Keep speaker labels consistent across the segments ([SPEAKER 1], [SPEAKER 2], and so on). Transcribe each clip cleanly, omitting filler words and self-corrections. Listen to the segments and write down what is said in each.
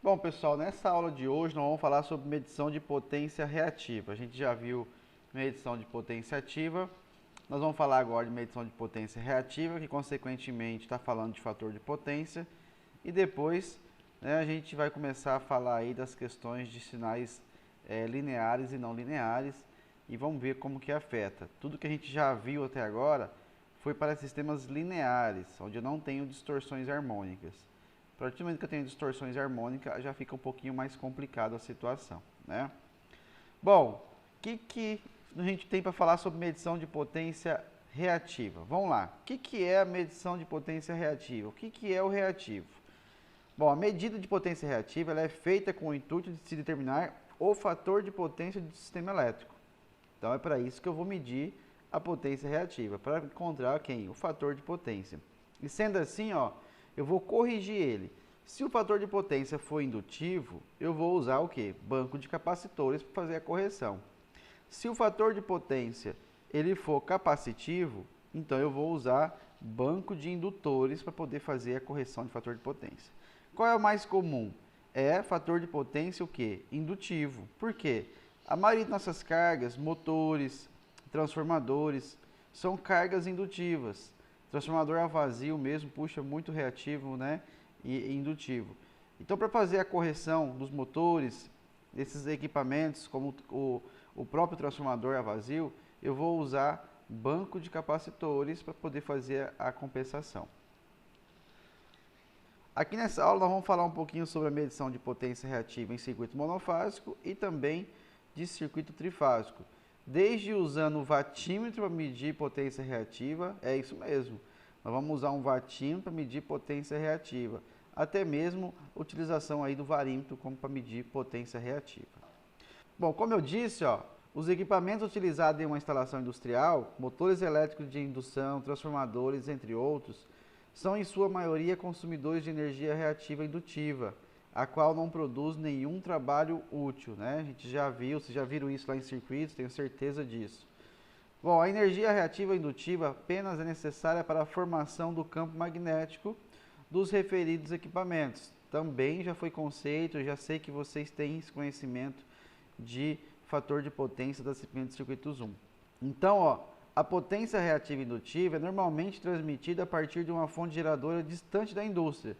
[SPEAKER 1] Bom, pessoal, nessa aula de hoje nós vamos falar sobre medição de potência reativa. A gente já viu medição de potência ativa, nós vamos falar agora de medição de potência reativa, que consequentemente está falando de fator de potência, e depois a gente vai começar a falar aí das questões de sinais lineares e não lineares, e vamos ver como que afeta. Tudo que a gente já viu até agora foi para sistemas lineares, onde eu não tenho distorções harmônicas. A partir do momento que eu tenho distorções harmônicas, já fica um pouquinho mais complicada a situação, né? Bom, o que a gente tem para falar sobre medição de potência reativa? Vamos lá. O que é a medição de potência reativa? O que é o reativo? Bom, a medida de potência reativa ela é feita com o intuito de se determinar o fator de potência do sistema elétrico. Então é para isso que eu vou medir a potência reativa, para encontrar quem? O fator de potência. E sendo assim, ó, eu vou corrigir ele. Se o fator de potência for indutivo, eu vou usar o quê? Banco de capacitores para fazer a correção. Se o fator de potência ele for capacitivo, então eu vou usar banco de indutores para poder fazer a correção de fator de potência. Qual é o mais comum? É fator de potência o quê? Indutivo. Por quê? A maioria das nossas cargas, motores, transformadores, são cargas indutivas. Transformador a vazio mesmo puxa muito reativo, né? E indutivo. Então, para fazer a correção dos motores, desses equipamentos, como o próprio transformador a vazio, eu vou usar banco de capacitores para poder fazer a compensação. Aqui nessa aula nós vamos falar um pouquinho sobre a medição de potência reativa em circuito monofásico e também de circuito trifásico. Desde usando o watímetro para medir potência reativa, é isso mesmo. Nós vamos usar um watímetro para medir potência reativa. Até mesmo utilização aí do varímetro como para medir potência reativa. Bom, como eu disse, ó, os equipamentos utilizados em uma instalação industrial, motores elétricos de indução, transformadores, entre outros, são em sua maioria consumidores de energia reativa indutiva, a qual não produz nenhum trabalho útil, né? A gente já viu, vocês já viram isso lá em circuitos, tenho certeza disso. Bom, a energia reativa indutiva apenas é necessária para a formação do campo magnético dos referidos equipamentos. Também já foi conceito, já sei que vocês têm esse conhecimento de fator de potência da disciplina de circuitos 1. Então, ó, a potência reativa indutiva é normalmente transmitida a partir de uma fonte geradora distante da indústria,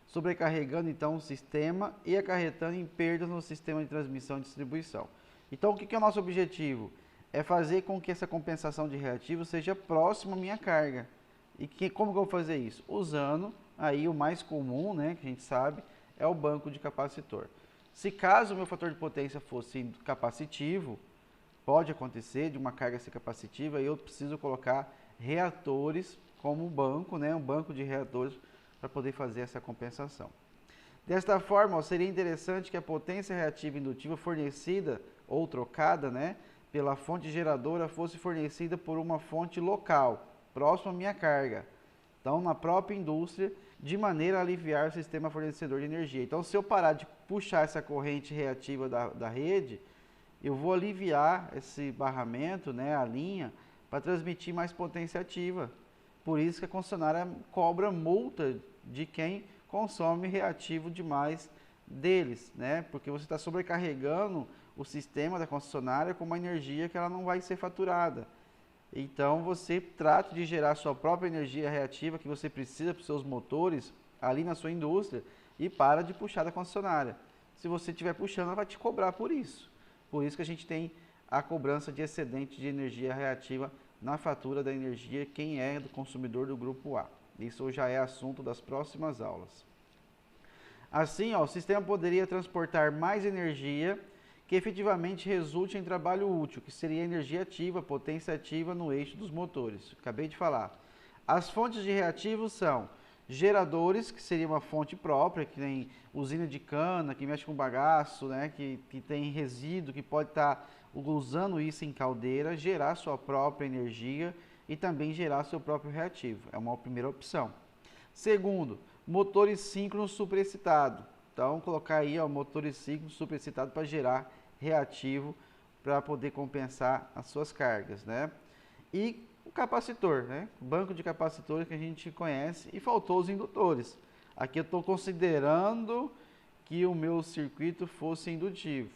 [SPEAKER 1] sobrecarregando então o sistema e acarretando em perdas no sistema de transmissão e distribuição. Então, o que é o nosso objetivo? É fazer com que essa compensação de reativo seja próxima à minha carga. E como que eu vou fazer isso? Usando aí o mais comum, né, que a gente sabe, é o banco de capacitor. Se caso o meu fator de potência fosse capacitivo, pode acontecer de uma carga ser capacitiva e eu preciso colocar reatores como banco, né, um banco de reatores para poder fazer essa compensação. Desta forma, ó, seria interessante que a potência reativa indutiva fornecida ou trocada, né, pela fonte geradora fosse fornecida por uma fonte local, próxima à minha carga. Então, na própria indústria, de maneira a aliviar o sistema fornecedor de energia. Então, se eu parar de puxar essa corrente reativa da rede, eu vou aliviar esse barramento, né, a linha, para transmitir mais potência ativa. Por isso que a concessionária cobra multa de quem consome reativo demais deles, né? Porque você está sobrecarregando o sistema da concessionária com uma energia que ela não vai ser faturada. Então você trata de gerar sua própria energia reativa que você precisa para os seus motores ali na sua indústria e para de puxar da concessionária. Se você estiver puxando, ela vai te cobrar por isso. Por isso que a gente tem a cobrança de excedente de energia reativa na fatura da energia, quem é do consumidor do grupo A. Isso já é assunto das próximas aulas. Assim, ó, o sistema poderia transportar mais energia que efetivamente resulte em trabalho útil, que seria energia ativa, potência ativa no eixo dos motores. Acabei de falar. As fontes de reativos são geradores, que seria uma fonte própria, que tem usina de cana, que mexe com bagaço, né, que tem resíduo, que pode estar usando isso em caldeira, gerar sua própria energia e também gerar seu próprio reativo. É uma primeira opção. Segundo, motores síncronos superexcitados. Então, colocar aí ó, motores síncronos superexcitados para gerar reativo para poder compensar as suas cargas, né? E o capacitor, né? Banco de capacitores que a gente conhece e faltou os indutores. Aqui eu estou considerando que o meu circuito fosse indutivo.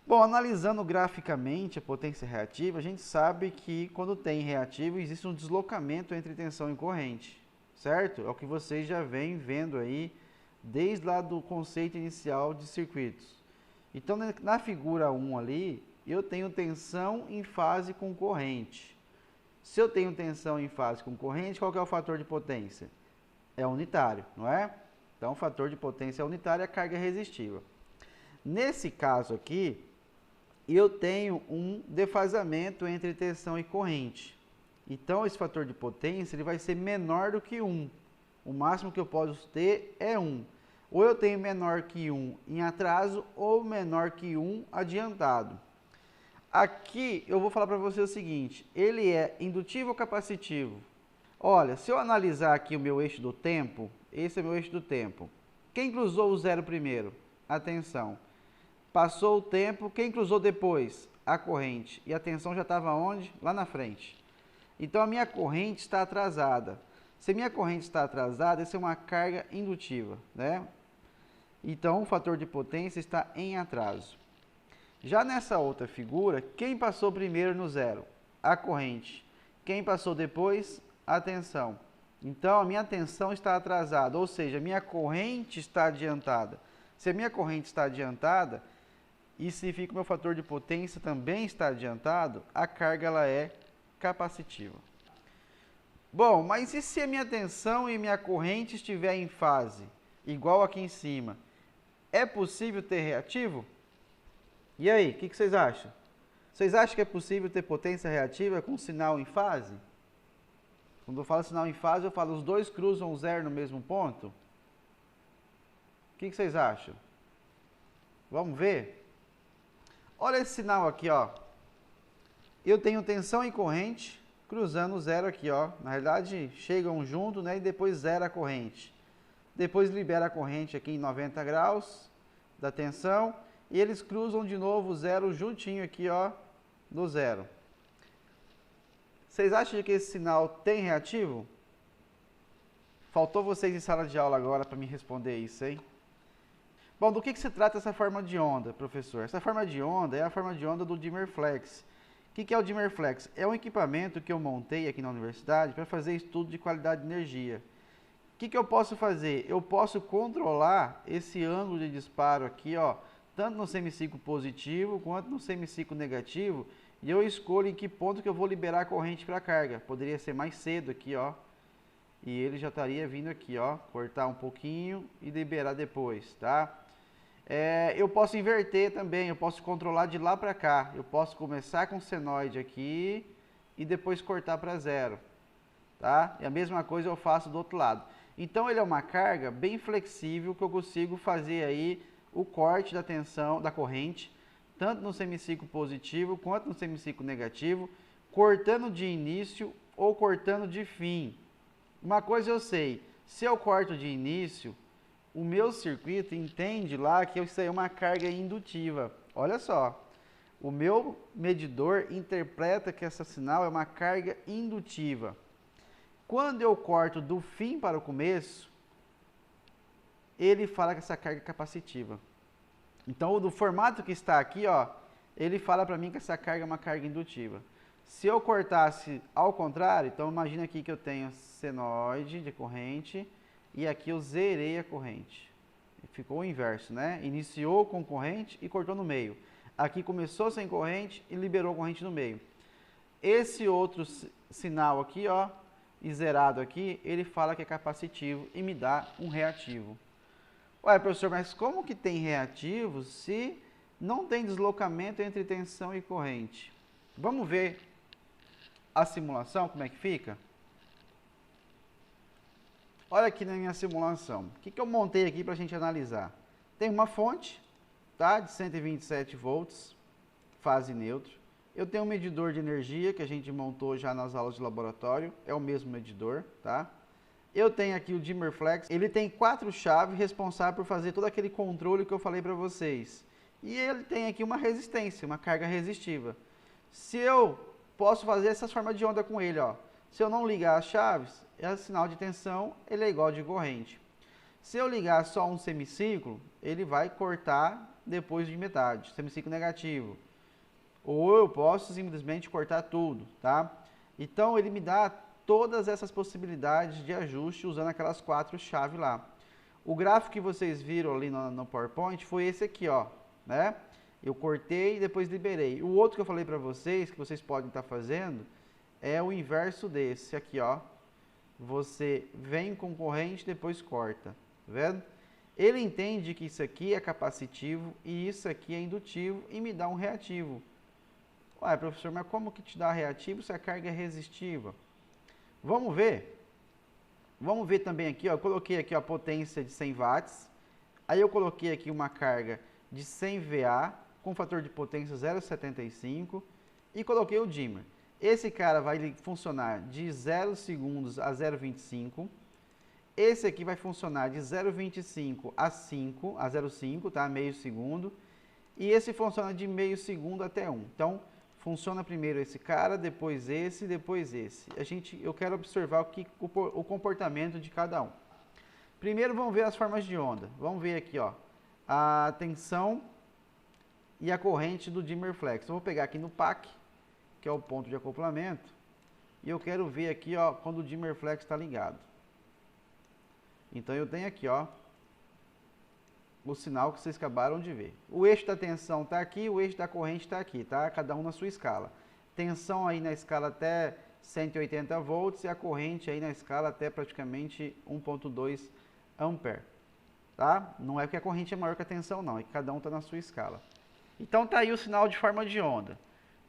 [SPEAKER 1] Bom, analisando graficamente a potência reativa, a gente sabe que quando tem reativo existe um deslocamento entre tensão e corrente, certo? É o que vocês já vêm vendo aí desde lá do conceito inicial de circuitos. Então, na figura 1 ali, eu tenho tensão em fase com corrente. Se eu tenho tensão em fase com corrente, qual que é o fator de potência? É unitário, não é? Então, o fator de potência é unitário e a carga é resistiva. Nesse caso aqui, eu tenho um defasamento entre tensão e corrente. Então, esse fator de potência ele vai ser menor do que 1. O máximo que eu posso ter é 1. Ou eu tenho menor que 1 em atraso ou menor que 1 adiantado. Aqui eu vou falar para você o seguinte, ele é indutivo ou capacitivo? Olha, se eu analisar aqui o meu eixo do tempo, esse é meu eixo do tempo. Quem cruzou o zero primeiro? A tensão. Passou o tempo, quem cruzou depois? A corrente. E a tensão já estava onde? Lá na frente. Então a minha corrente está atrasada. Se minha corrente está atrasada, essa é uma carga indutiva, né? Então o fator de potência está em atraso. Já nessa outra figura, quem passou primeiro no zero? A corrente. Quem passou depois? A tensão. Então, a minha tensão está atrasada, ou seja, a minha corrente está adiantada. Se a minha corrente está adiantada, e significa que o meu fator de potência também está adiantado, a carga ela é capacitiva. Bom, mas e se a minha tensão e minha corrente estiver em fase, igual aqui em cima? É possível ter reativo? E aí, o que vocês acham? Vocês acham que é possível ter potência reativa com sinal em fase? Quando eu falo sinal em fase, eu falo os dois cruzam o zero no mesmo ponto? O que vocês acham? Vamos ver? Olha esse sinal aqui, ó. Eu tenho tensão e corrente cruzando o zero aqui, ó. Na realidade, chegam junto, né? E depois zera a corrente. Depois libera a corrente aqui em 90 graus da tensão. E eles cruzam de novo o zero juntinho aqui, ó, do zero. Vocês acham que esse sinal tem reativo? Faltou vocês em sala de aula agora para me responder isso, hein? Bom, do que se trata essa forma de onda, professor? Essa forma de onda é a forma de onda do Dimmer-Flex. O que é o Dimmer-Flex? É um equipamento que eu montei aqui na universidade para fazer estudo de qualidade de energia. O que eu posso fazer? Eu posso controlar esse ângulo de disparo aqui, ó, tanto no semiciclo positivo quanto no semiciclo negativo, e eu escolho em que ponto que eu vou liberar a corrente para a carga. Poderia ser mais cedo aqui, ó, e ele já estaria vindo aqui, ó, cortar um pouquinho e liberar depois, tá? Eu posso inverter também, eu posso controlar de lá para cá. Eu posso começar com senoide aqui e depois cortar para zero, tá? E a mesma coisa eu faço do outro lado. Então ele é uma carga bem flexível que eu consigo fazer aí o corte da tensão da corrente, tanto no semiciclo positivo quanto no semiciclo negativo, cortando de início ou cortando de fim. Uma coisa eu sei, se eu corto de início, o meu circuito entende lá que isso aí é uma carga indutiva. Olha só, o meu medidor interpreta que esse sinal é uma carga indutiva. Quando eu corto do fim para o começo, ele fala que essa carga é capacitiva. Então, do formato que está aqui, ó, ele fala para mim que essa carga é uma carga indutiva. Se eu cortasse ao contrário, então imagina aqui que eu tenho senoide de corrente e aqui eu zerei a corrente. Ficou o inverso, né? Iniciou com corrente e cortou no meio. Aqui começou sem corrente e liberou corrente no meio. Esse outro sinal aqui, ó, e zerado aqui, ele fala que é capacitivo e me dá um reativo. Ué, professor, mas como que tem reativo se não tem deslocamento entre tensão e corrente? Vamos ver a simulação, como é que fica? Olha aqui na minha simulação. O que eu montei aqui para a gente analisar? Tem uma fonte, tá, de 127 volts, fase neutra. Eu tenho um medidor de energia que a gente montou já nas aulas de laboratório, é o mesmo medidor, tá? Eu tenho aqui o Dimmer-Flex, ele tem 4 chaves responsáveis por fazer todo aquele controle que eu falei para vocês. E ele tem aqui uma resistência, uma carga resistiva. Se eu posso fazer essas formas de onda com ele, ó. Se eu não ligar as chaves, é sinal de tensão, ele é igual de corrente. Se eu ligar só um semiciclo, ele vai cortar depois de metade, semiciclo negativo. Ou eu posso simplesmente cortar tudo, tá? Então, ele me dá todas essas possibilidades de ajuste usando aquelas 4 chaves lá. O gráfico que vocês viram ali no PowerPoint foi esse aqui, ó, né? Eu cortei e depois liberei. O outro que eu falei para vocês, que vocês podem estar fazendo, é o inverso desse aqui, ó. Você vem com corrente, depois corta, tá vendo? Ele entende que isso aqui é capacitivo e isso aqui é indutivo e me dá um reativo. Ué, professor, mas como que te dá reativo se a carga é resistiva? Vamos ver? Vamos ver também aqui, ó, eu coloquei aqui a potência de 100 watts, aí eu coloquei aqui uma carga de 100 VA com fator de potência 0,75 e coloquei o dimmer. Esse cara vai funcionar de 0 segundos a 0,25. Esse aqui vai funcionar de 0,25 a 0,5, tá? Meio segundo. E esse funciona de meio segundo até 1. Então, funciona primeiro esse cara, depois esse, depois esse. Eu quero observar o comportamento de cada um. Primeiro, vamos ver as formas de onda. Vamos ver aqui, ó, a tensão e a corrente do dimmer flex. Eu vou pegar aqui no PAC, que é o ponto de acoplamento, e eu quero ver aqui, ó, quando o dimmer flex está ligado. Então, eu tenho aqui, ó, o sinal que vocês acabaram de ver. O eixo da tensão está aqui, o eixo da corrente está aqui, tá? Cada um na sua escala. Tensão aí na escala até 180 volts e a corrente aí na escala até praticamente 1.2 ampere, tá? Não é que a corrente é maior que a tensão, não, é que cada um está na sua escala. Então tá aí o sinal de forma de onda.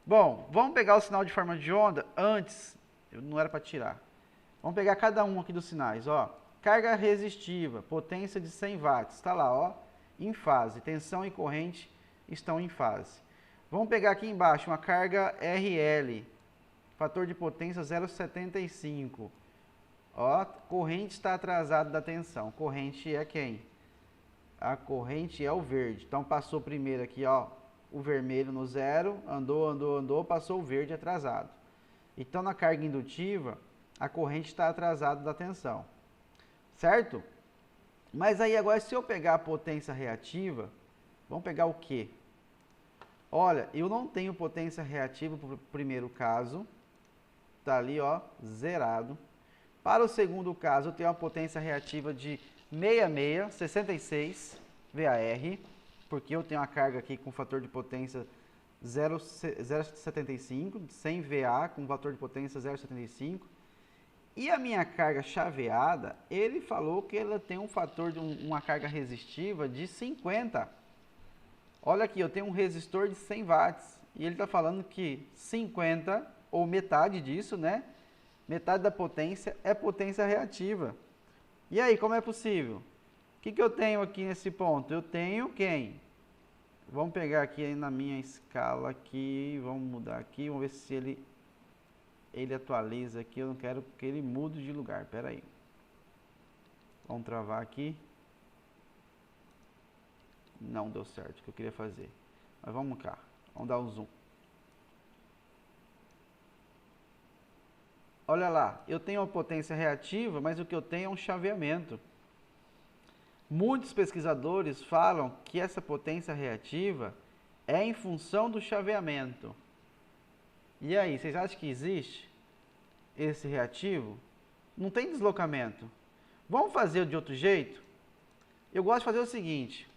[SPEAKER 1] Bom, vamos pegar o sinal de forma de onda antes, não era para tirar. Vamos pegar cada um aqui dos sinais, ó. Carga resistiva, potência de 100 watts, está lá, ó, em fase. Tensão e corrente estão em fase. Vamos pegar aqui embaixo uma carga RL, fator de potência 0,75. Ó, corrente está atrasada da tensão. Corrente é quem? A corrente é o verde. Então passou primeiro aqui, ó, o vermelho no zero, andou, passou o verde atrasado. Então na carga indutiva, a corrente está atrasada da tensão. Certo? Mas aí agora, se eu pegar a potência reativa, vamos pegar o quê? Olha, eu não tenho potência reativa para o primeiro caso, tá ali, ó, zerado. Para o segundo caso, eu tenho uma potência reativa de 66 VAR, porque eu tenho uma carga aqui com fator de potência 0,75, 100 VA com fator de potência 0,75. E a minha carga chaveada, ele falou que ela tem um fator de uma carga resistiva de 50. Olha aqui, eu tenho um resistor de 100 watts. E ele está falando que 50, ou metade disso, né? Metade da potência é potência reativa. E aí, como é possível? O que eu tenho aqui nesse ponto? Eu tenho quem? Vamos pegar aqui na minha escala aqui, vamos mudar aqui, vamos ver se ele atualiza aqui, eu não quero que ele mude de lugar, espera aí. Vamos travar aqui. Não deu certo o que eu queria fazer. Mas vamos cá, vamos dar um zoom. Olha lá, eu tenho uma potência reativa, mas o que eu tenho é um chaveamento. Muitos pesquisadores falam que essa potência reativa é em função do chaveamento. E aí, vocês acham que existe esse reativo? Não tem deslocamento. Vamos fazer de outro jeito? Eu gosto de fazer o seguinte.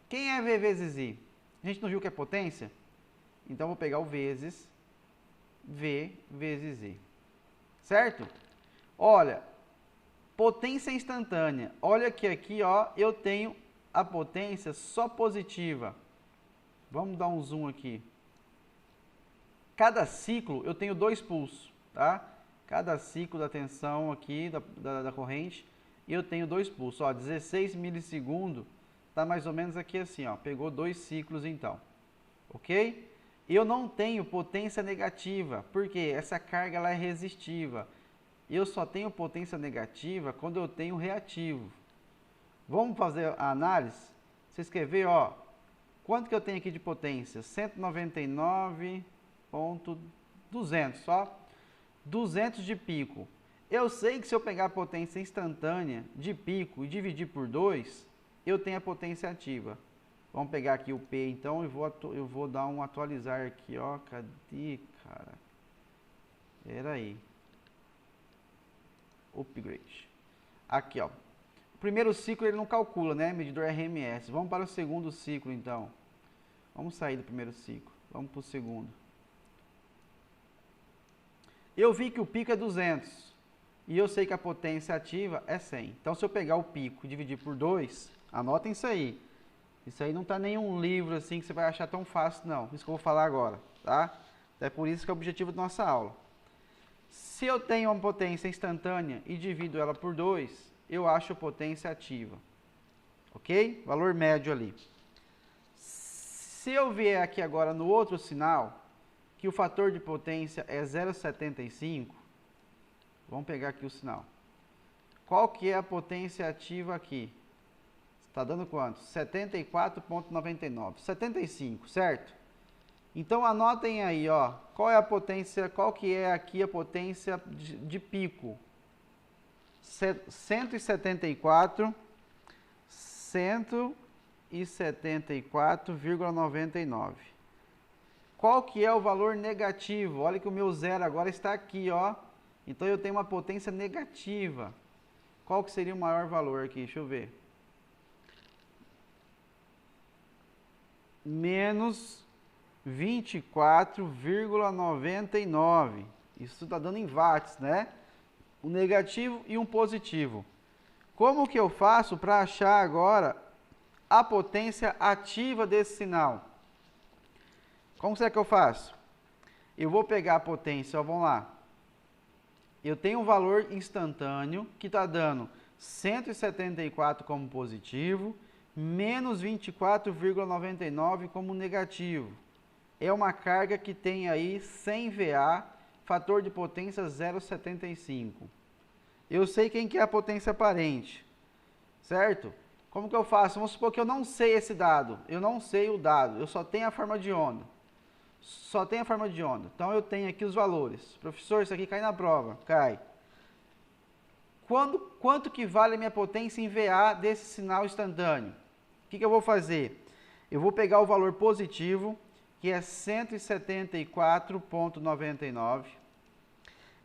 [SPEAKER 1] Quem é V vezes I? A gente não viu que é potência? Então, eu vou pegar o vezes V vezes I. Certo? Olha, potência instantânea. Olha que aqui, ó, eu tenho a potência só positiva. Vamos dar um zoom aqui. Cada ciclo eu tenho 2 pulsos, tá? Cada ciclo da tensão aqui, da corrente, eu tenho 2 pulsos. Ó, 16 milissegundos, tá mais ou menos aqui assim, ó. Pegou 2 ciclos então, ok? Eu não tenho potência negativa, porque essa carga ela é resistiva. Eu só tenho potência negativa quando eu tenho reativo. Vamos fazer a análise? Vocês querem ver, ó, quanto que eu tenho aqui de potência? 199.200, só 200 de pico. Eu sei que se eu pegar a potência instantânea de pico e dividir por 2, eu tenho a potência ativa. Vamos pegar aqui o P, então, e eu vou dar um atualizar aqui, ó. Cadê, cara? Pera aí. Upgrade. Aqui, ó. O primeiro ciclo ele não calcula, né? Medidor RMS. Vamos para o segundo ciclo, então. Vamos sair do primeiro ciclo. Vamos para o segundo. Eu vi que o pico é 200. E eu sei que a potência ativa é 100. Então, se eu pegar o pico e dividir por 2, anotem isso aí. Isso aí não está em nenhum livro assim que você vai achar tão fácil, não. Isso que eu vou falar agora, tá? É por isso que é o objetivo da nossa aula. Se eu tenho uma potência instantânea e divido ela por 2, eu acho a potência ativa. Ok? Valor médio ali. Se eu vier aqui agora no outro sinal, que o fator de potência é 0,75, vamos pegar aqui o sinal. Qual que é a potência ativa aqui? Está dando quanto? 74,99. 75, certo? Então anotem aí, ó. Qual é a potência, qual que é aqui a potência de pico? 174,99. Qual que é o valor negativo? Olha que o meu zero agora está aqui, ó. Então eu tenho uma potência negativa. Qual que seria o maior valor aqui? Deixa eu ver. Menos 24,99. Isso está dando em watts, né? Um negativo e um positivo. Como que eu faço para achar agora a potência ativa desse sinal? Como será que eu faço? Eu vou pegar a potência, ó, vamos lá. Eu tenho um valor instantâneo que está dando 174 como positivo, menos 24,99 como negativo. É uma carga que tem aí 100 VA, fator de potência 0,75. Eu sei quem que é a potência aparente, certo? Como que eu faço? Vamos supor que eu não sei esse dado, eu não sei o dado, eu só tenho a forma de onda. Só tenho a forma de onda. Então eu tenho aqui os valores. Professor, isso aqui cai na prova. Cai. Quanto que vale a minha potência em VA desse sinal instantâneo? O que eu vou fazer? Eu vou pegar o valor positivo, que é 174,99,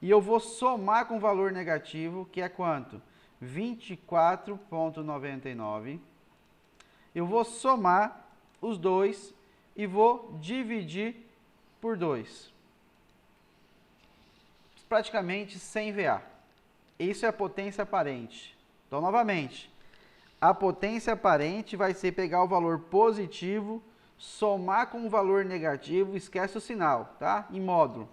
[SPEAKER 1] e eu vou somar com o valor negativo, que é quanto? 24,99. Eu vou somar os dois e vou dividir por 2. Praticamente 100 VA. Isso é a potência aparente. Então, novamente, a potência aparente vai ser pegar o valor positivo, somar com o valor negativo, esquece o sinal, tá? Em módulo.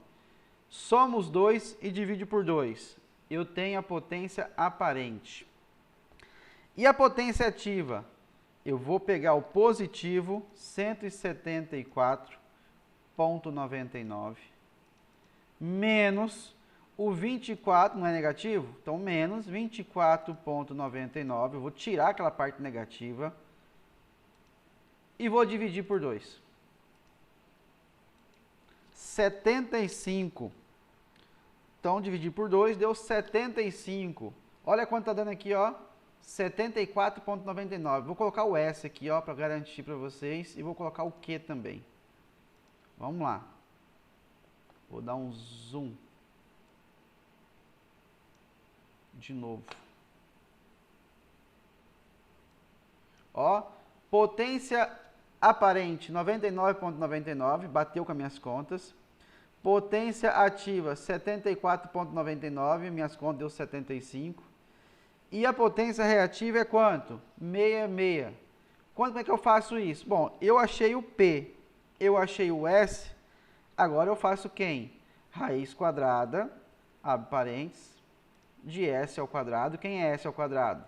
[SPEAKER 1] Soma os dois e divide por 2. Eu tenho a potência aparente. E a potência ativa? Eu vou pegar o positivo, 174,99, menos o 24, não é negativo? Então, menos 24,99. Eu vou tirar aquela parte negativa e vou dividir por 2. 75. Então, dividir por 2 deu 75. Olha quanto está dando aqui, ó. 74,99. Vou colocar o S aqui, ó, para garantir para vocês. E vou colocar o Q também. Vamos lá. Vou dar um zoom. De novo. Ó, potência aparente 99,99, bateu com as minhas contas. Potência ativa 74,99, minhas contas deu 75. E a potência reativa é quanto? 66. Como é que eu faço isso? Bom, eu achei o P, eu achei o S, agora eu faço quem? Raiz quadrada, abre parênteses, de S ao quadrado. Quem é S ao quadrado?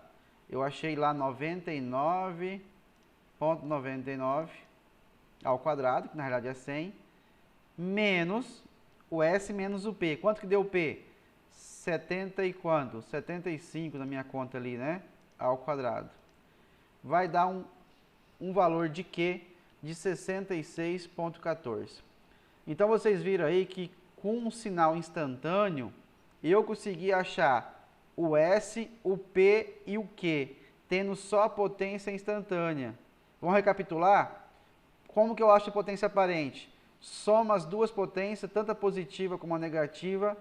[SPEAKER 1] Eu achei lá 99,99 ao quadrado, que na realidade é 100, menos o S menos o P. Quanto que deu o P? 70 e quanto? 75 na minha conta ali, né? Ao quadrado. Vai dar um valor de Q de 66,14. Então, vocês viram aí que com um sinal instantâneo, eu consegui achar o S, o P e o Q, tendo só a potência instantânea. Vamos recapitular? Como que eu acho a potência aparente? Soma as duas potências, tanto a positiva como a negativa,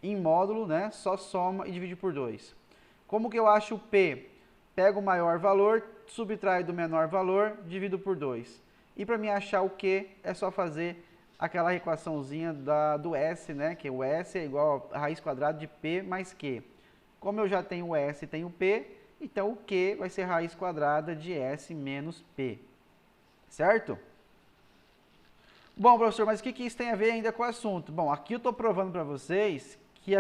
[SPEAKER 1] em módulo, né? Só soma e divide por 2. Como que eu acho o P? Pego o maior valor, subtrai do menor valor, divido por 2. E para mim achar o Q, é só fazer aquela equaçãozinha do S, né? Que o S é igual a raiz quadrada de P mais Q. Como eu já tenho o S e tenho o P, então o Q vai ser raiz quadrada de S menos P. Certo? Bom, professor, mas o que isso tem a ver ainda com o assunto? Bom, aqui eu estou provando para vocês que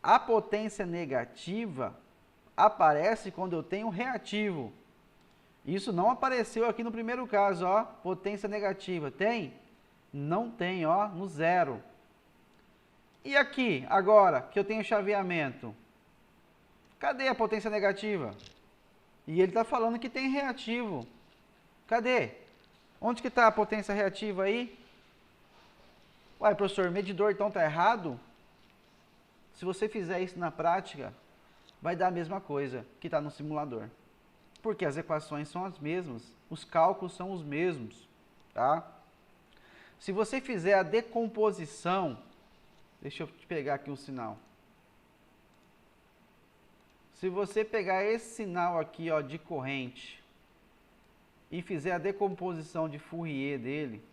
[SPEAKER 1] a potência negativa aparece quando eu tenho reativo. Isso não apareceu aqui no primeiro caso, ó, potência negativa. Tem? Não tem, ó, no zero. E aqui, agora, que eu tenho chaveamento? Cadê a potência negativa? E ele está falando que tem reativo. Cadê? Onde que está a potência reativa aí? Ué, professor, o medidor então está errado? Se você fizer isso na prática, vai dar a mesma coisa que está no simulador. Porque as equações são as mesmas, os cálculos são os mesmos, tá? Se você fizer a decomposição, deixa eu pegar aqui um sinal. Se você pegar esse sinal aqui, ó, de corrente e fizer a decomposição de Fourier dele,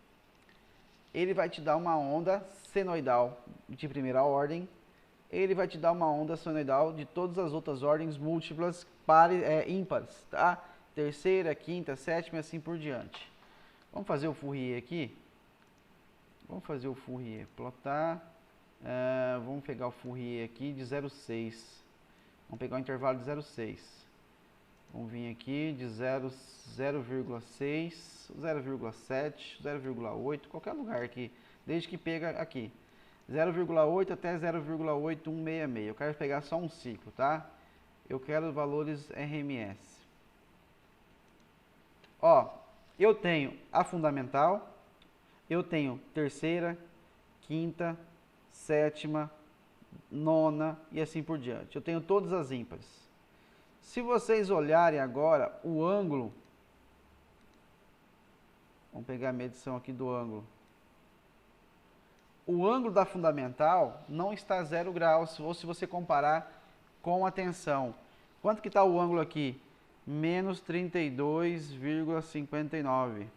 [SPEAKER 1] ele vai te dar uma onda senoidal de primeira ordem, ele vai te dar uma onda senoidal de todas as outras ordens múltiplas ímpares, tá? Terceira, quinta, sétima e assim por diante. Vamos fazer o Fourier aqui? Vamos fazer o Fourier, plotar, vamos pegar o Fourier aqui de 0,6, vamos pegar o intervalo de 0,6, vamos vir aqui de 0,6, 0,7, 0,8, qualquer lugar aqui, desde que pega aqui, 0,8 até 0,8166, eu quero pegar só um ciclo, tá? Eu quero valores RMS. Ó, eu tenho a fundamental, eu tenho terceira, quinta, sétima, nona e assim por diante. Eu tenho todas as ímpares. Se vocês olharem agora o ângulo, vamos pegar a medição aqui do ângulo. O ângulo da fundamental não está 0 graus, ou se você comparar com a tensão. Quanto que está o ângulo aqui? Menos 32,59.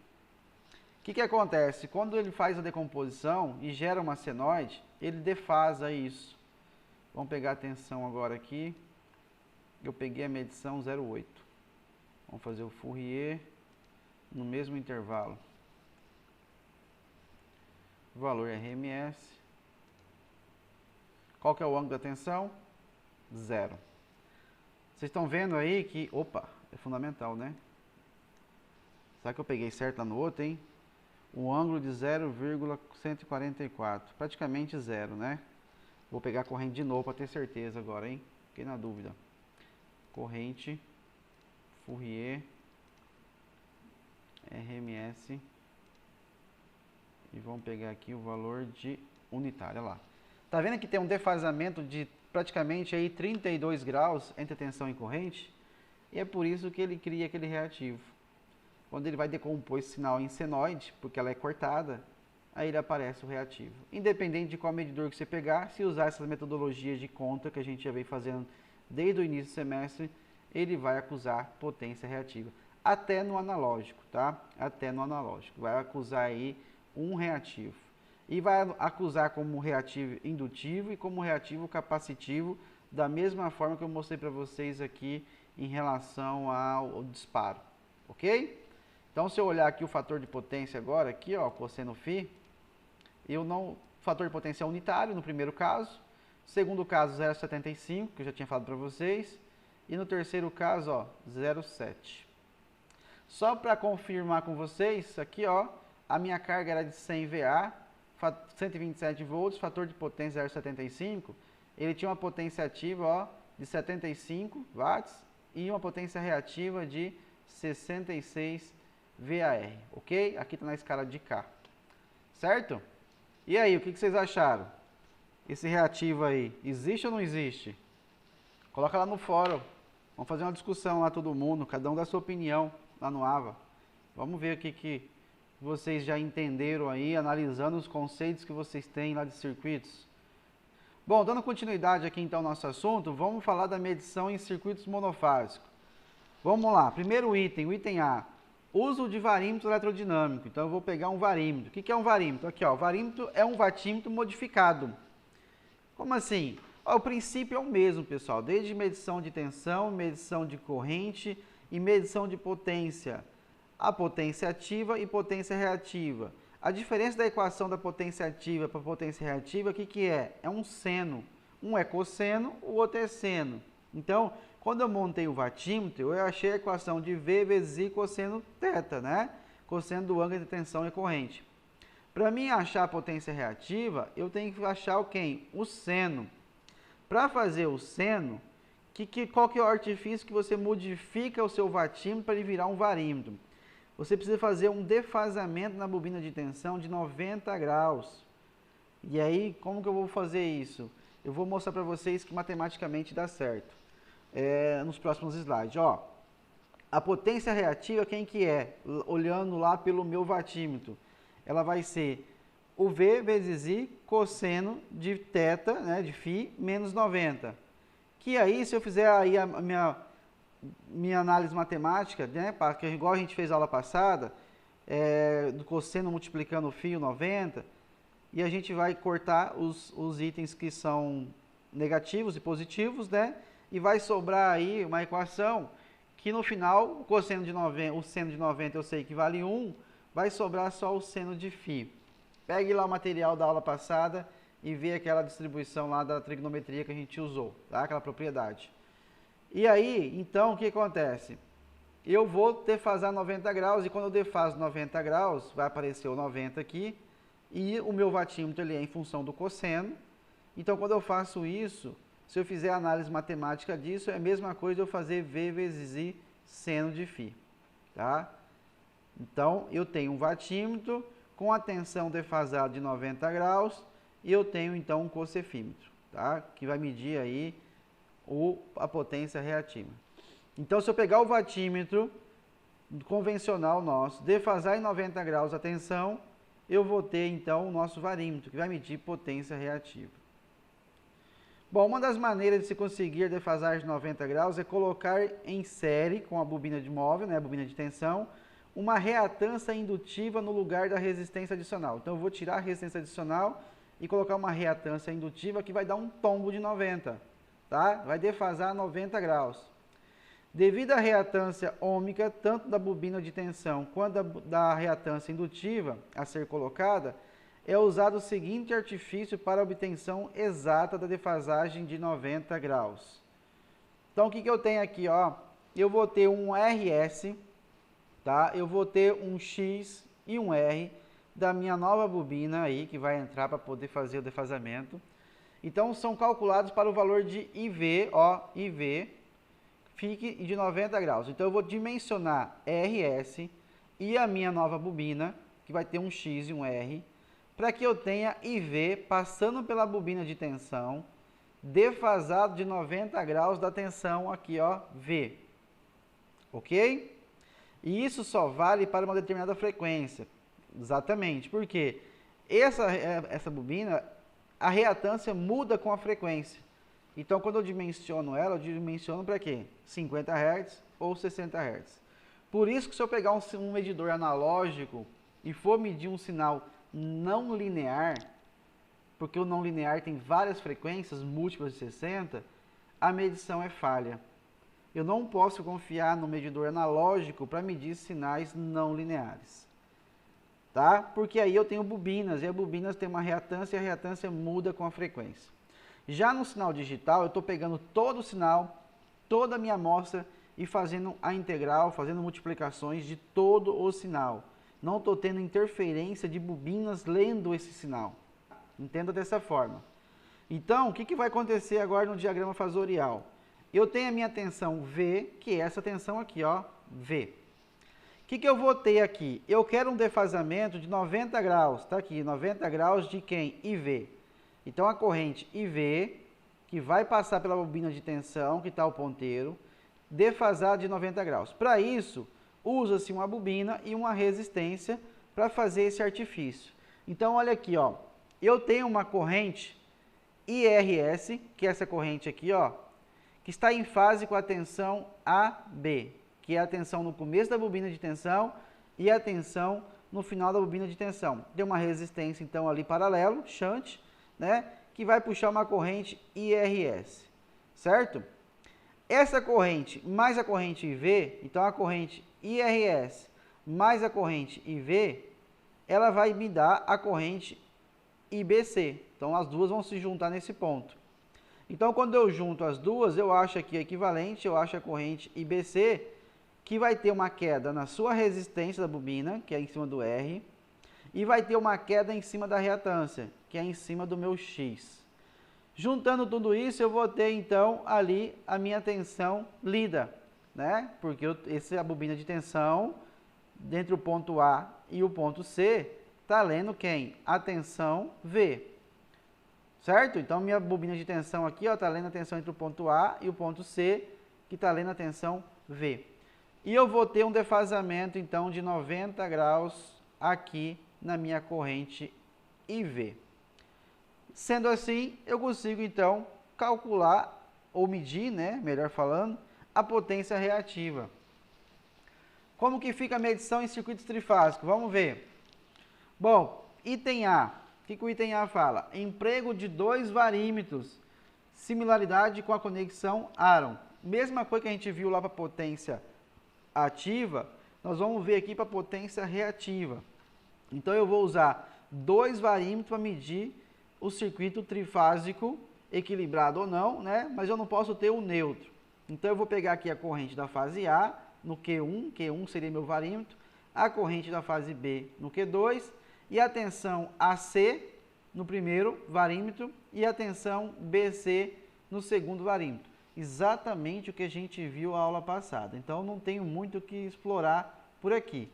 [SPEAKER 1] O que acontece? Quando ele faz a decomposição e gera uma senoide, ele defasa isso. Vamos pegar a tensão agora aqui. Eu peguei a medição 0,8. Vamos fazer o Fourier no mesmo intervalo. Valor RMS. Qual que é o ângulo da tensão? 0. Vocês estão vendo aí que... Opa, é fundamental, né? Será que eu peguei certo lá no outro, hein? Um ângulo de 0,144. Praticamente 0, né? Vou pegar a corrente de novo para ter certeza agora, hein? Fiquei na dúvida. Corrente, Fourier, RMS. E vamos pegar aqui o valor de unitária lá. Tá vendo que tem um defasamento de praticamente aí 32 graus entre tensão e corrente? E é por isso que ele cria aquele reativo. Quando ele vai decompor esse sinal em senoide, porque ela é cortada, aí ele aparece o reativo. Independente de qual medidor que você pegar, se usar essas metodologias de conta que a gente já vem fazendo desde o início do semestre, ele vai acusar potência reativa. Até no analógico, tá? Até no analógico. Vai acusar aí um reativo. E vai acusar como reativo indutivo e como reativo capacitivo, da mesma forma que eu mostrei para vocês aqui em relação ao disparo. Ok? Então, se eu olhar aqui o fator de potência agora, aqui, ó, cosseno φ, o fator de potência é unitário no primeiro caso, segundo caso 0,75, que eu já tinha falado para vocês, e no terceiro caso, ó, 0,7. Só para confirmar com vocês, aqui, ó, a minha carga era de 100 VA, 127 volts, fator de potência 0,75, ele tinha uma potência ativa, ó, de 75 watts e uma potência reativa de 66 VAR, ok? Aqui está na escala de K, certo? E aí, o que vocês acharam? Esse reativo aí, existe ou não existe? Coloca lá no fórum. Vamos fazer uma discussão lá todo mundo, cada um dá sua opinião lá no AVA. Vamos ver o que vocês já entenderam aí, analisando os conceitos que vocês têm lá de circuitos. Bom, dando continuidade aqui então ao nosso assunto, vamos falar da medição em circuitos monofásicos. Vamos lá, primeiro item, o item A, uso de varímetro eletrodinâmico. Então eu vou pegar um varímetro. O que é um varímetro? Aqui, ó, o varímetro é um vatímetro modificado. Como assim? Ó, o princípio é o mesmo, pessoal, desde medição de tensão, medição de corrente e medição de potência. A potência ativa e potência reativa. A diferença da equação da potência ativa para a potência reativa, o que é? É um seno. Um é cosseno, o outro é seno. Então, quando eu montei o vatímetro, eu achei a equação de V vezes I cosseno θ, né? Cosseno do ângulo de tensão e corrente. Para mim achar a potência reativa, eu tenho que achar o quem? O seno. Para fazer o seno, qual que é o artifício que você modifica o seu vatímetro para ele virar um varímetro? Você precisa fazer um defasamento na bobina de tensão de 90 graus. E aí, como que eu vou fazer isso? Eu vou mostrar para vocês que matematicamente dá certo. Nos próximos slides. Ó, a potência reativa, quem que é? Olhando lá pelo meu vatímetro. Ela vai ser o V vezes I cosseno de θ, né, de φ, menos 90. Que aí, se eu fizer aí a minha análise matemática, né, que igual a gente fez na aula passada, do cosseno multiplicando o φ, o 90, e a gente vai cortar os itens que são negativos e positivos, né, e vai sobrar aí uma equação que no final, o cosseno de 90, o seno de 90 eu sei que vale 1, vai sobrar só o seno de φ. Pegue lá o material da aula passada e vê aquela distribuição lá da trigonometria que a gente usou, tá? Aquela propriedade. E aí, então, o que acontece? Eu vou defasar 90 graus e quando eu defaso 90 graus, vai aparecer o 90 aqui e o meu vatímetro ele é em função do cosseno. Então, quando eu faço isso, se eu fizer a análise matemática disso, é a mesma coisa eu fazer V vezes I seno de φ, tá? Então, eu tenho um vatímetro com a tensão defasada de 90 graus e eu tenho, então, um cossefímetro, tá? Que vai medir aí a potência reativa. Então, se eu pegar o vatímetro convencional nosso, defasar em 90 graus a tensão, eu vou ter, então, o nosso varímetro, que vai medir potência reativa. Bom, uma das maneiras de se conseguir defasagem de 90 graus é colocar em série com a bobina de móvel, né, a bobina de tensão, uma reatância indutiva no lugar da resistência adicional. Então, eu vou tirar a resistência adicional e colocar uma reatância indutiva que vai dar um tombo de 90, tá? Vai defasar 90 graus. Devido à reatância ômica, tanto da bobina de tensão quanto da reatância indutiva a ser colocada, é usado o seguinte artifício para a obtenção exata da defasagem de 90 graus. Então, o que eu tenho aqui? Ó? Eu vou ter um RS, tá? Eu vou ter um X e um R da minha nova bobina aí, que vai entrar para poder fazer o defasamento. Então, são calculados para o valor de IV, ó, IV, fique de 90 graus. Então, eu vou dimensionar RS e a minha nova bobina, que vai ter um X e um R, para que eu tenha IV passando pela bobina de tensão, defasado de 90 graus da tensão aqui, ó, V. Ok? E isso só vale para uma determinada frequência. Exatamente, porque essa bobina, a reatância muda com a frequência. Então, quando eu dimensiono ela, eu dimensiono para quê? 50 Hz ou 60 Hz. Por isso que se eu pegar um medidor analógico e for medir um sinal não linear, porque o não linear tem várias frequências, múltiplas de 60, a medição é falha. Eu não posso confiar no medidor analógico para medir sinais não lineares. Tá? Porque aí eu tenho bobinas, e as bobinas têm uma reatância, e a reatância muda com a frequência. Já no sinal digital, eu estou pegando todo o sinal, toda a minha amostra, e fazendo a integral, fazendo multiplicações de todo o sinal. Não estou tendo interferência de bobinas lendo esse sinal. Entenda dessa forma. Então, o que vai acontecer agora no diagrama fasorial? Eu tenho a minha tensão V, que é essa tensão aqui, ó, V. O que eu vou ter aqui? Eu quero um defasamento de 90 graus, tá aqui, 90 graus de quem? IV. Então, a corrente IV, que vai passar pela bobina de tensão, que está o ponteiro, defasada de 90 graus. Para isso, usa-se uma bobina e uma resistência para fazer esse artifício. Então, olha aqui, ó, eu tenho uma corrente IRS, que é essa corrente aqui, ó, que está em fase com a tensão AB, que é a tensão no começo da bobina de tensão e a tensão no final da bobina de tensão. Tem uma resistência, então, ali paralelo, shunt, né, que vai puxar uma corrente IRS, certo? Essa corrente mais a corrente IV, então a corrente IRS mais a corrente IV, ela vai me dar a corrente IBC. Então, as duas vão se juntar nesse ponto. Então, quando eu junto as duas, eu acho aqui equivalente, eu acho a corrente IBC, que vai ter uma queda na sua resistência da bobina, que é em cima do R, e vai ter uma queda em cima da reatância, que é em cima do meu X. Juntando tudo isso, eu vou ter, então, ali a minha tensão lida, né? Porque essa é a bobina de tensão, entre o ponto A e o ponto C, está lendo quem? A tensão V. Certo? Então, minha bobina de tensão aqui está lendo a tensão entre o ponto A e o ponto C, que está lendo a tensão V. E eu vou ter um defasamento, então, de 90 graus aqui na minha corrente IV. Sendo assim, eu consigo, então, calcular, ou medir, né, melhor falando, a potência reativa. Como que fica a medição em circuitos trifásicos? Vamos ver. Bom, item A. O que o item A fala? Emprego de 2 varímetros. Similaridade com a conexão Aron. Mesma coisa que a gente viu lá para a potência ativa, nós vamos ver aqui para a potência reativa. Então, eu vou usar 2 varímetros para medir o circuito trifásico, equilibrado ou não, né? Mas eu não posso ter o neutro. Então, eu vou pegar aqui a corrente da fase A, no Q1 seria meu varímetro, a corrente da fase B no Q2, e a tensão AC no primeiro varímetro e a tensão BC no segundo varímetro. Exatamente o que a gente viu na aula passada. Então, não tenho muito o que explorar por aqui.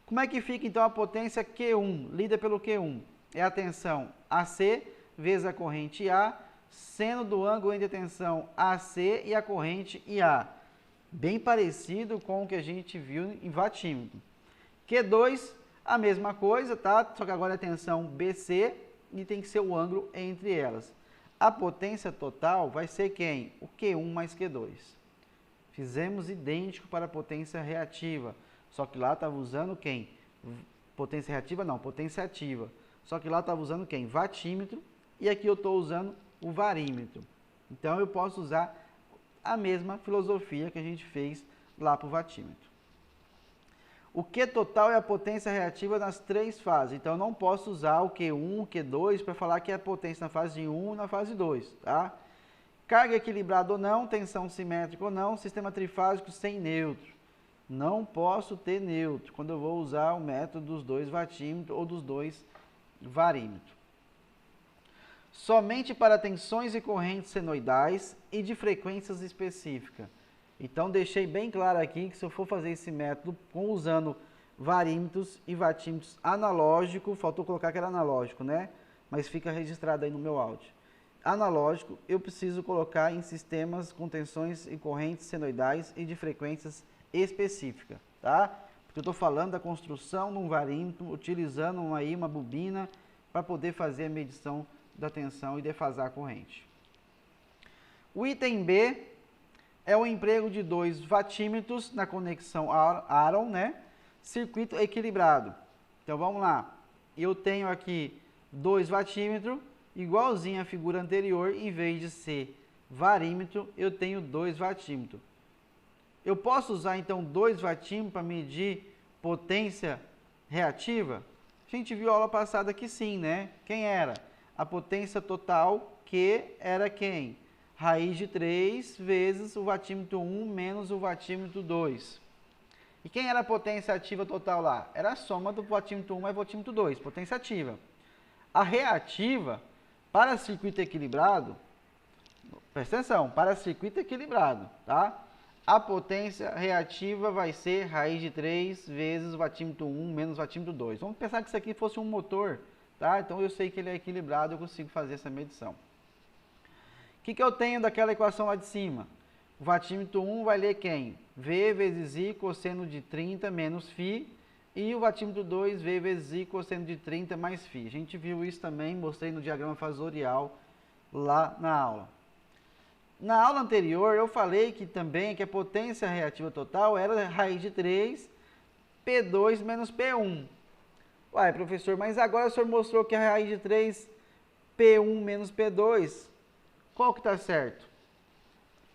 [SPEAKER 1] Como é que fica, então, a potência Q1, lida pelo Q1? É a tensão AC vezes a corrente A, seno do ângulo entre a tensão AC e a corrente IA. Bem parecido com o que a gente viu em vatímetro. Q2, a mesma coisa, tá? Só que agora é a tensão BC e tem que ser o ângulo entre elas. A potência total vai ser quem? O Q1 mais Q2. Fizemos idêntico para a potência reativa, só que lá estava usando quem? Potência reativa não, potência ativa. Só que lá estava usando quem? Vatímetro, e aqui eu estou usando o varímetro. Então, eu posso usar a mesma filosofia que a gente fez lá para o vatímetro. O Q total é a potência reativa nas 3 fases. Então, eu não posso usar o Q1, o Q2 para falar que é a potência na fase 1 e na fase 2, tá? Carga equilibrada ou não, tensão simétrica ou não, sistema trifásico sem neutro. Não posso ter neutro quando eu vou usar o método dos 2 vatímetros ou dos 2 varímetros. Somente para tensões e correntes senoidais e de frequências específicas. Então, deixei bem claro aqui que se eu for fazer esse método usando varímetros e vatímetros analógico, faltou colocar que era analógico, né? Mas fica registrado aí no meu áudio. Analógico, eu preciso colocar em sistemas com tensões e correntes senoidais e de frequências específicas, tá? Porque eu estou falando da construção de um varímetro, utilizando aí uma bobina para poder fazer a medição da tensão e defasar a corrente. O item B é o emprego de 2 vatímetros na conexão Aron, né? Circuito equilibrado. Então, vamos lá. Eu tenho aqui 2 vatímetros, igualzinho à figura anterior, em vez de ser varímetro, eu tenho 2 vatímetros. Eu posso usar, então, 2 vatímetros para medir potência reativa? A gente viu a aula passada que sim, né? Quem era? A potência total, que era quem? Raiz de 3 vezes o vatímetro 1 menos o vatímetro 2. E quem era a potência ativa total lá? Era a soma do vatímetro 1 mais vatímetro 2, potência ativa. A reativa, para circuito equilibrado, presta atenção, para circuito equilibrado, tá? A potência reativa vai ser raiz de 3 vezes o vatímetro 1 menos o vatímetro 2. Vamos pensar que isso aqui fosse um motor Tá? Então eu sei que ele é equilibrado, eu consigo fazer essa medição. O que eu tenho daquela equação lá de cima? O vatímetro 1 vai ler quem? V vezes I cosseno de 30 menos φ. E o vatímetro 2, V vezes I cosseno de 30 mais φ. A gente viu isso também, mostrei no diagrama fasorial lá na aula. Na aula anterior eu falei que também que a potência reativa total era raiz de 3 P2 menos P1. Uai, professor, mas agora o senhor mostrou que a raiz de 3 P1 menos P2, qual que está certo?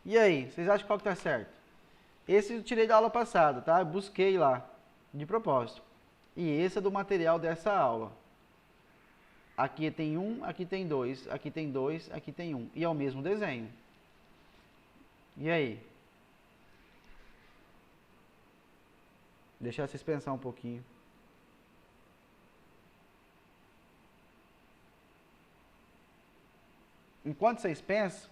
[SPEAKER 1] E aí, vocês acham qual que está certo? Esse eu tirei da aula passada, tá? Eu busquei lá, de propósito. E esse é do material dessa aula. Aqui tem 1, aqui tem 2, aqui tem 2, aqui tem 1. E é o mesmo desenho. E aí? Deixar vocês pensar um pouquinho. Enquanto vocês pensam,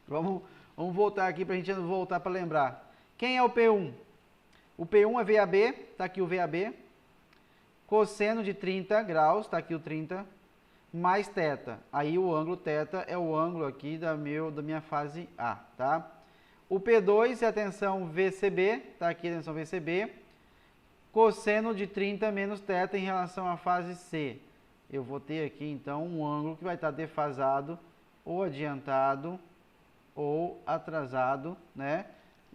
[SPEAKER 1] vamos voltar aqui para a gente voltar para lembrar. Quem é o P1? O P1 é VAB, está aqui o VAB. Cosseno de 30 graus, está aqui o 30, mais θ. Aí o ângulo θ é o ângulo aqui da minha fase A, tá? O P2 é a tensão VCB, está aqui a tensão VCB. Cosseno de 30 menos θ em relação à fase C. Eu vou ter aqui, então, um ângulo que vai estar defasado, ou adiantado, ou atrasado, né?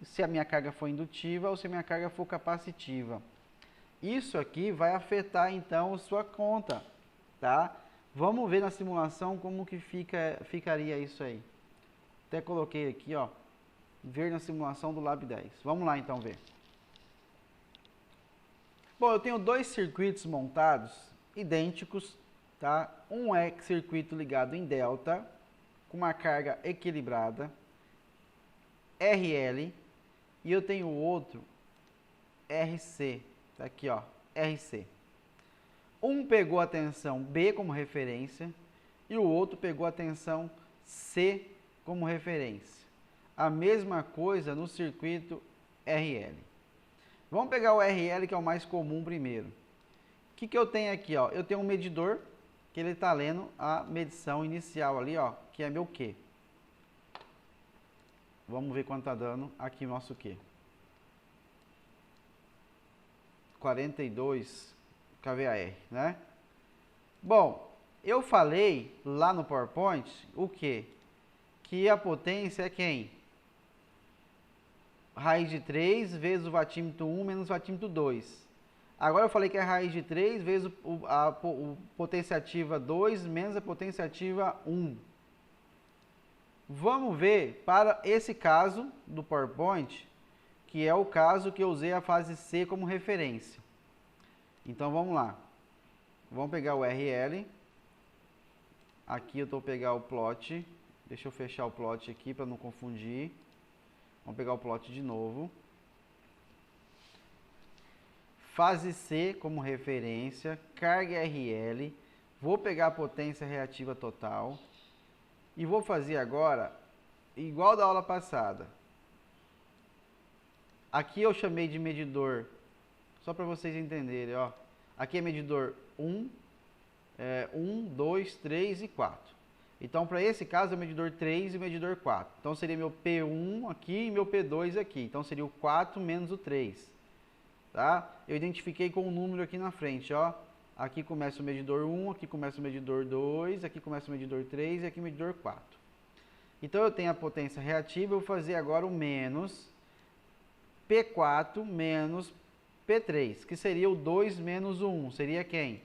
[SPEAKER 1] Se a minha carga for indutiva ou se a minha carga for capacitiva. Isso aqui vai afetar, então, a sua conta, tá? Vamos ver na simulação como que ficaria isso aí. Até coloquei aqui, ó, ver na simulação do Lab 10. Vamos lá, então, ver. Bom, eu tenho dois circuitos montados, idênticos, tá? Um é circuito ligado em delta, com uma carga equilibrada, RL, e eu tenho outro, RC, tá aqui, ó, RC. Um pegou a tensão B como referência e o outro pegou a tensão C como referência. A mesma coisa no circuito RL. Vamos pegar o RL, que é o mais comum primeiro. O que eu tenho aqui, ó? Eu tenho um medidor que ele está lendo a medição inicial ali, ó, que é meu Q. Vamos ver quanto está dando aqui o nosso Q. 42 kVAR, né? Bom, eu falei lá no PowerPoint o quê? Que a potência é quem? Raiz de 3 vezes o vatímetro 1 menos o vatímetro 2. Agora eu falei que é raiz de 3 vezes a potência ativa 2 menos a potência ativa 1. Vamos ver para esse caso do PowerPoint, que é o caso que eu usei a fase C como referência. Então vamos lá. Vamos pegar o RL. Aqui eu estou pegar o plot. Deixa eu fechar o plot aqui para não confundir. Vamos pegar o plot de novo. Fase C como referência, carga RL, vou pegar a potência reativa total e vou fazer agora igual da aula passada. Aqui eu chamei de medidor, só para vocês entenderem, ó. Aqui é medidor 1, 2, 3 e 4. Então, para esse caso, é o medidor 3 e o medidor 4. Então, seria meu P1 aqui e meu P2 aqui. Então, seria o 4 menos o 3. Tá? Eu identifiquei com um número aqui na frente, ó. Aqui começa o medidor 1, aqui começa o medidor 2, aqui começa o medidor 3 e aqui o medidor 4. Então, eu tenho a potência reativa, eu vou fazer agora o menos P4 menos P3, que seria o 2 menos o 1. Seria quem?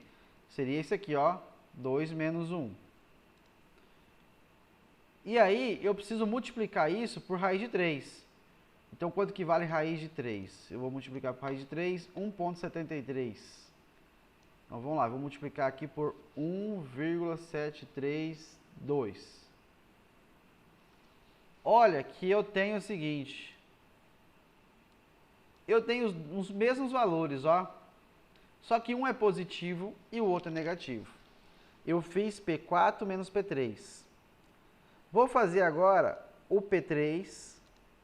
[SPEAKER 1] Seria esse aqui, ó, 2 menos 1. E aí, eu preciso multiplicar isso por raiz de 3. Então, quanto que vale raiz de 3? Eu vou multiplicar por raiz de 3, 1,73. Então, vamos lá, vou multiplicar aqui por 1,732. Olha que eu tenho o seguinte. Eu tenho os mesmos valores, ó. Só que um é positivo e o outro é negativo. Eu fiz P4 menos P3. Vou fazer agora o P3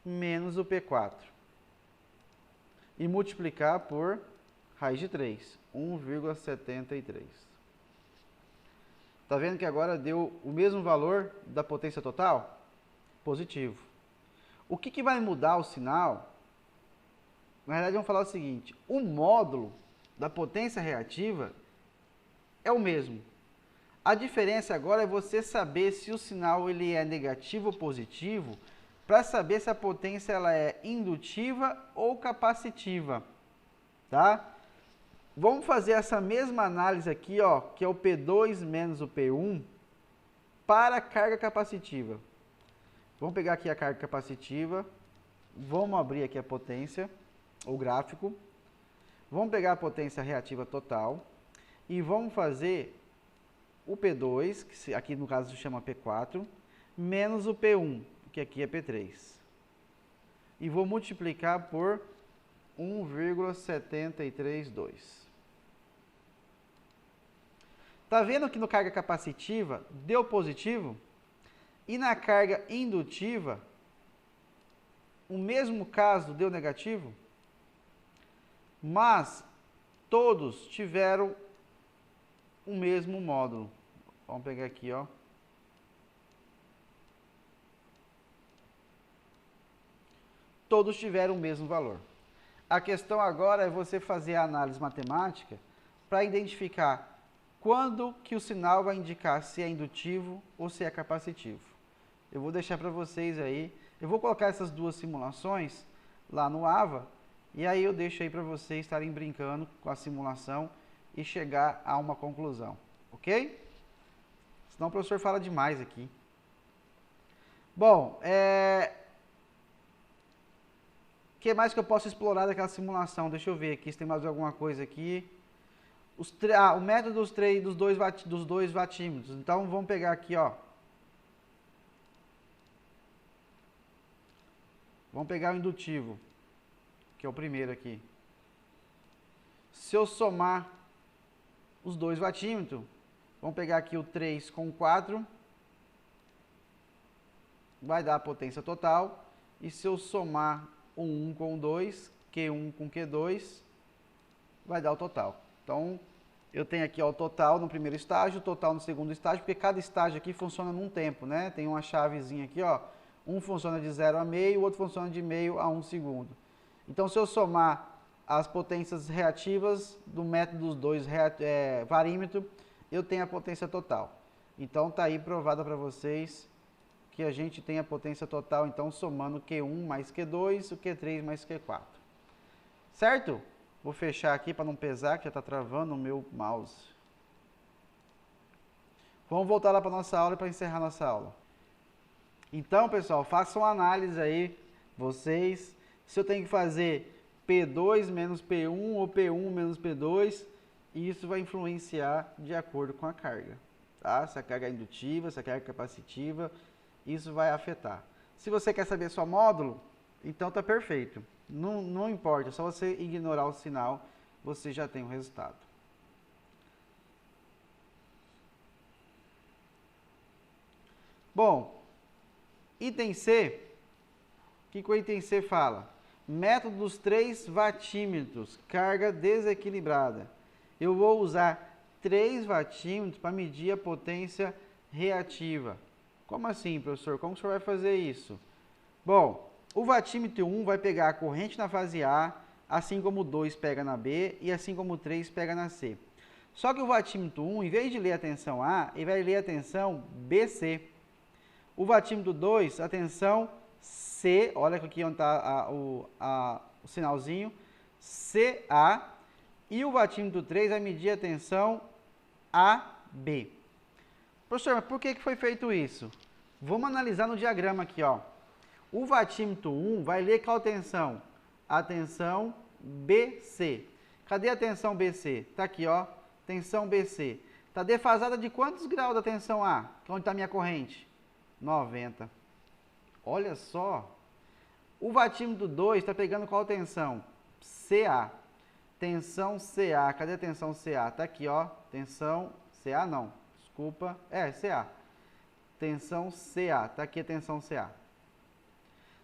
[SPEAKER 1] menos o P4 e multiplicar por raiz de 3, 1,73. Tá vendo que agora deu o mesmo valor da potência total? Positivo. O que vai mudar o sinal? Na verdade, vamos falar o seguinte: o módulo da potência reativa é o mesmo. A diferença agora é você saber se o sinal ele é negativo ou positivo, para saber se a potência ela é indutiva ou capacitiva, tá? Vamos fazer essa mesma análise aqui, ó, que é o P2 menos o P1, para a carga capacitiva. Vamos pegar aqui a carga capacitiva, vamos abrir aqui a potência, o gráfico, vamos pegar a potência reativa total e vamos fazer o P2, que aqui no caso se chama P4, menos o P1, que aqui é P3. E vou multiplicar por 1,732. Tá vendo que no carga capacitiva deu positivo? E na carga indutiva, o mesmo caso deu negativo? Mas todos tiveram o mesmo módulo. Vamos pegar aqui, ó. Todos tiveram o mesmo valor. A questão agora é você fazer a análise matemática para identificar quando que o sinal vai indicar se é indutivo ou se é capacitivo. Eu vou deixar para vocês aí, eu vou colocar essas duas simulações lá no AVA, e aí eu deixo aí para vocês estarem brincando com a simulação e chegar a uma conclusão, ok? Senão o professor fala demais aqui. Bom, o que mais que eu posso explorar daquela simulação? Deixa eu ver aqui se tem mais alguma coisa aqui. O método dos dois vatímetros. Então, vamos pegar aqui, ó. Vamos pegar o indutivo, que é o primeiro aqui. Se eu somar os dois vatímetros, vamos pegar aqui o 3 com 4, vai dar a potência total. E se eu somar o 1 com 2, Q1 com Q2, vai dar o total. Então, eu tenho aqui ó, o total no primeiro estágio, o total no segundo estágio, porque cada estágio aqui funciona num tempo, né? Tem uma chavezinha aqui, ó. Um funciona de 0 a meio, o outro funciona de meio a 1 segundo. Então, se eu somar as potências reativas do método dos dois varímetros, eu tenho a potência total. Então, tá aí provada para vocês que a gente tem a potência total, então, somando Q1 mais Q2, o Q3 mais Q4. Certo? Vou fechar aqui para não pesar, que já está travando o meu mouse. Vamos voltar lá para a nossa aula para encerrar nossa aula. Então, pessoal, façam uma análise aí, vocês, se eu tenho que fazer P2 menos P1 ou P1 menos P2, isso vai influenciar de acordo com a carga, tá? Se a carga é indutiva, se a carga é capacitiva, isso vai afetar. Se você quer saber só módulo, então tá perfeito. Não importa, é só você ignorar o sinal, você já tem o resultado. Bom, item C, o que o item C fala? Método dos 3 vatímetros, carga desequilibrada. Eu vou usar 3 vatímetros para medir a potência reativa. Como assim, professor? Como o senhor vai fazer isso? Bom, o vatímetro 1 vai pegar a corrente na fase A, assim como o 2 pega na B e assim como o 3 pega na C. Só que o vatímetro 1, em vez de ler a tensão A, ele vai ler a tensão BC. O vatímetro 2, a tensão C, olha aqui onde está o sinalzinho, CA. E o vatímetro 3 vai medir a tensão AB. Professor, mas por que foi feito isso? Vamos analisar no diagrama aqui, ó. O vatímetro 1 vai ler qual tensão? A tensão BC. Cadê a tensão BC? Está aqui, ó. Tensão BC. Está defasada de quantos graus da tensão A? Onde está a minha corrente? 90. Olha só. O vatímetro 2 está pegando qual tensão? CA. Tensão CA. Cadê a tensão CA? Está aqui, ó. Tensão CA não. Desculpa. CA. Tensão CA. Está aqui a tensão CA.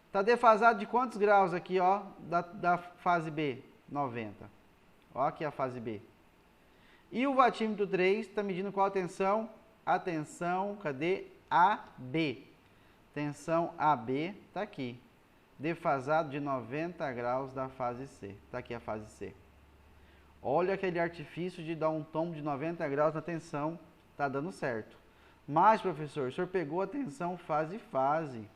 [SPEAKER 1] Está defasado de quantos graus aqui, ó, da fase B? 90. Ó, aqui a fase B. E o vatímetro 3 está medindo qual a tensão? a tensão, cadê? AB. Tensão AB está aqui. Defasado de 90 graus da fase C. Está aqui a fase C. Olha aquele artifício de dar um tombo de 90 graus na tensão. Está dando certo. Mas, professor, o senhor pegou a tensão fase-fase.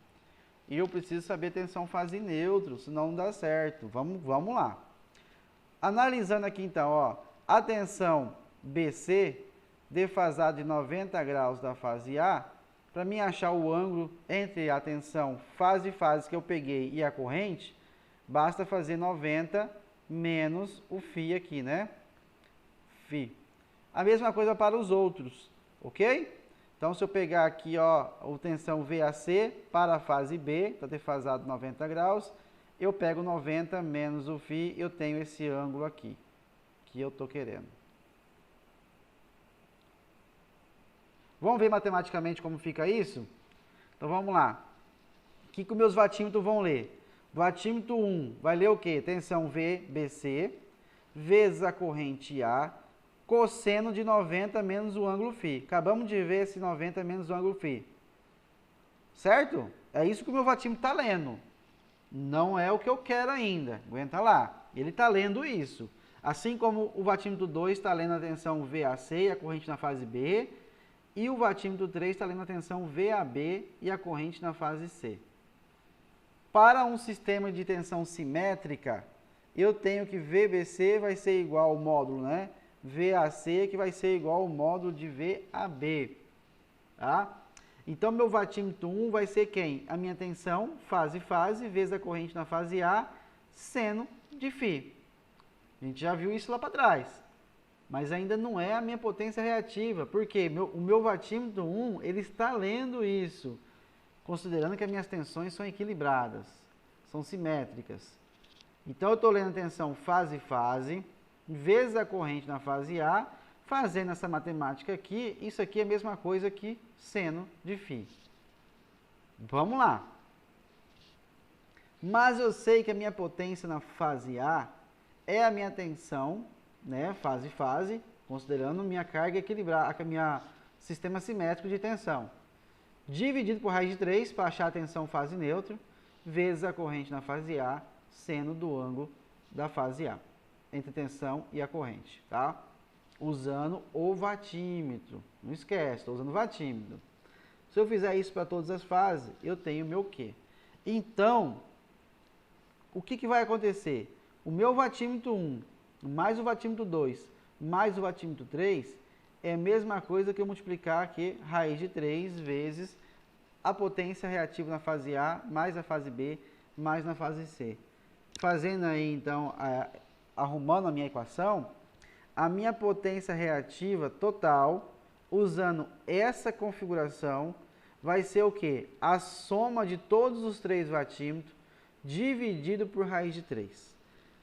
[SPEAKER 1] E eu preciso saber a tensão fase neutro, senão não dá certo. Vamos lá. Analisando aqui então, ó, a tensão BC, defasada de 90 graus da fase A, para mim achar o ângulo entre a tensão fase-fase que eu peguei e a corrente, basta fazer 90 menos o φ aqui, né? Φ. A mesma coisa para os outros, ok? Então, se eu pegar aqui, ó, a tensão VAC para a fase B, está defasado 90 graus, eu pego 90 menos o φ, eu tenho esse ângulo aqui, que eu estou querendo. Vamos ver matematicamente como fica isso? Então, vamos lá. O que os meus vatímetros vão ler? Vatímetro 1 vai ler o quê? Tensão VBC, vezes a corrente A, cosseno de 90 menos o ângulo φ. Acabamos de ver esse 90 menos o ângulo φ. Certo? É isso que o meu vatímetro está lendo. Não é o que eu quero ainda. Aguenta lá. Ele está lendo isso. Assim como o vatímetro 2 está lendo a tensão VAC e a corrente na fase B, e o vatímetro 3 está lendo a tensão VAB e a corrente na fase C. Para um sistema de tensão simétrica, eu tenho que VBC vai ser igual ao módulo, né? VAC que vai ser igual ao módulo de VAB. Tá? Então, meu vatímetro 1 vai ser quem? A minha tensão, fase-fase, vezes a corrente na fase A, seno de φ. A gente já viu isso lá para trás. Mas ainda não é a minha potência reativa. Por quê? O meu vatímetro 1, ele está lendo isso, considerando que as minhas tensões são equilibradas, são simétricas. Então, eu estou lendo a tensão fase-fase, vezes a corrente na fase A, fazendo essa matemática aqui, isso aqui é a mesma coisa que seno de φ. Vamos lá. Mas eu sei que a minha potência na fase A é a minha tensão, né, fase-fase, considerando minha carga equilibrada, minha sistema simétrico de tensão, dividido por raiz de 3 para achar a tensão fase neutra, vezes a corrente na fase A, seno do ângulo da fase A, entre a tensão e a corrente, tá? Usando o vatímetro. Não esquece, estou usando o vatímetro. Se eu fizer isso para todas as fases, eu tenho o meu Q. Então, o que vai acontecer? O meu vatímetro 1 mais o vatímetro 2 mais o vatímetro 3 é a mesma coisa que eu multiplicar aqui raiz de 3 vezes a potência reativa na fase A mais a fase B mais na fase C. Fazendo aí, então, arrumando a minha equação, a minha potência reativa total, usando essa configuração, vai ser o quê? A soma de todos os 3 vatímetros dividido por raiz de 3.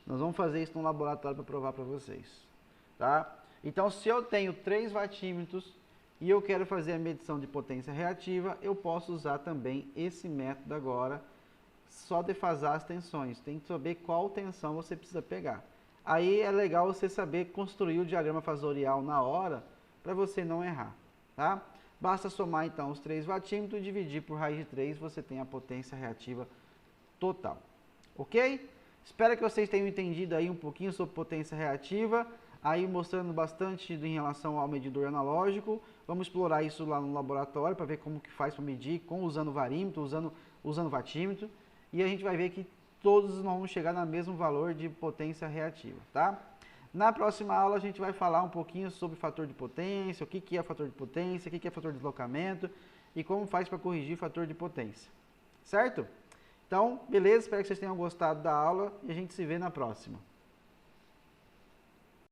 [SPEAKER 1] Nós vamos fazer isso no laboratório para provar para vocês. Tá? Então, se eu tenho 3 vatímetros e eu quero fazer a medição de potência reativa, eu posso usar também esse método agora, só defasar as tensões. Tem que saber qual tensão você precisa pegar. Aí é legal você saber construir o diagrama fasorial na hora, para você não errar. Tá? Basta somar então os 3 vatímetros e dividir por raiz de 3, você tem a potência reativa total. Ok? Espero que vocês tenham entendido aí um pouquinho sobre potência reativa, aí mostrando bastante em relação ao medidor analógico. Vamos explorar isso lá no laboratório para ver como que faz para medir, usando varímetro, usando vatímetro, e a gente vai ver que todos nós vamos chegar no mesmo valor de potência reativa, tá? Na próxima aula a gente vai falar um pouquinho sobre fator de potência, o que é fator de potência, o que é fator de deslocamento e como faz para corrigir fator de potência, certo? Então, beleza? Espero que vocês tenham gostado da aula e a gente se vê na próxima.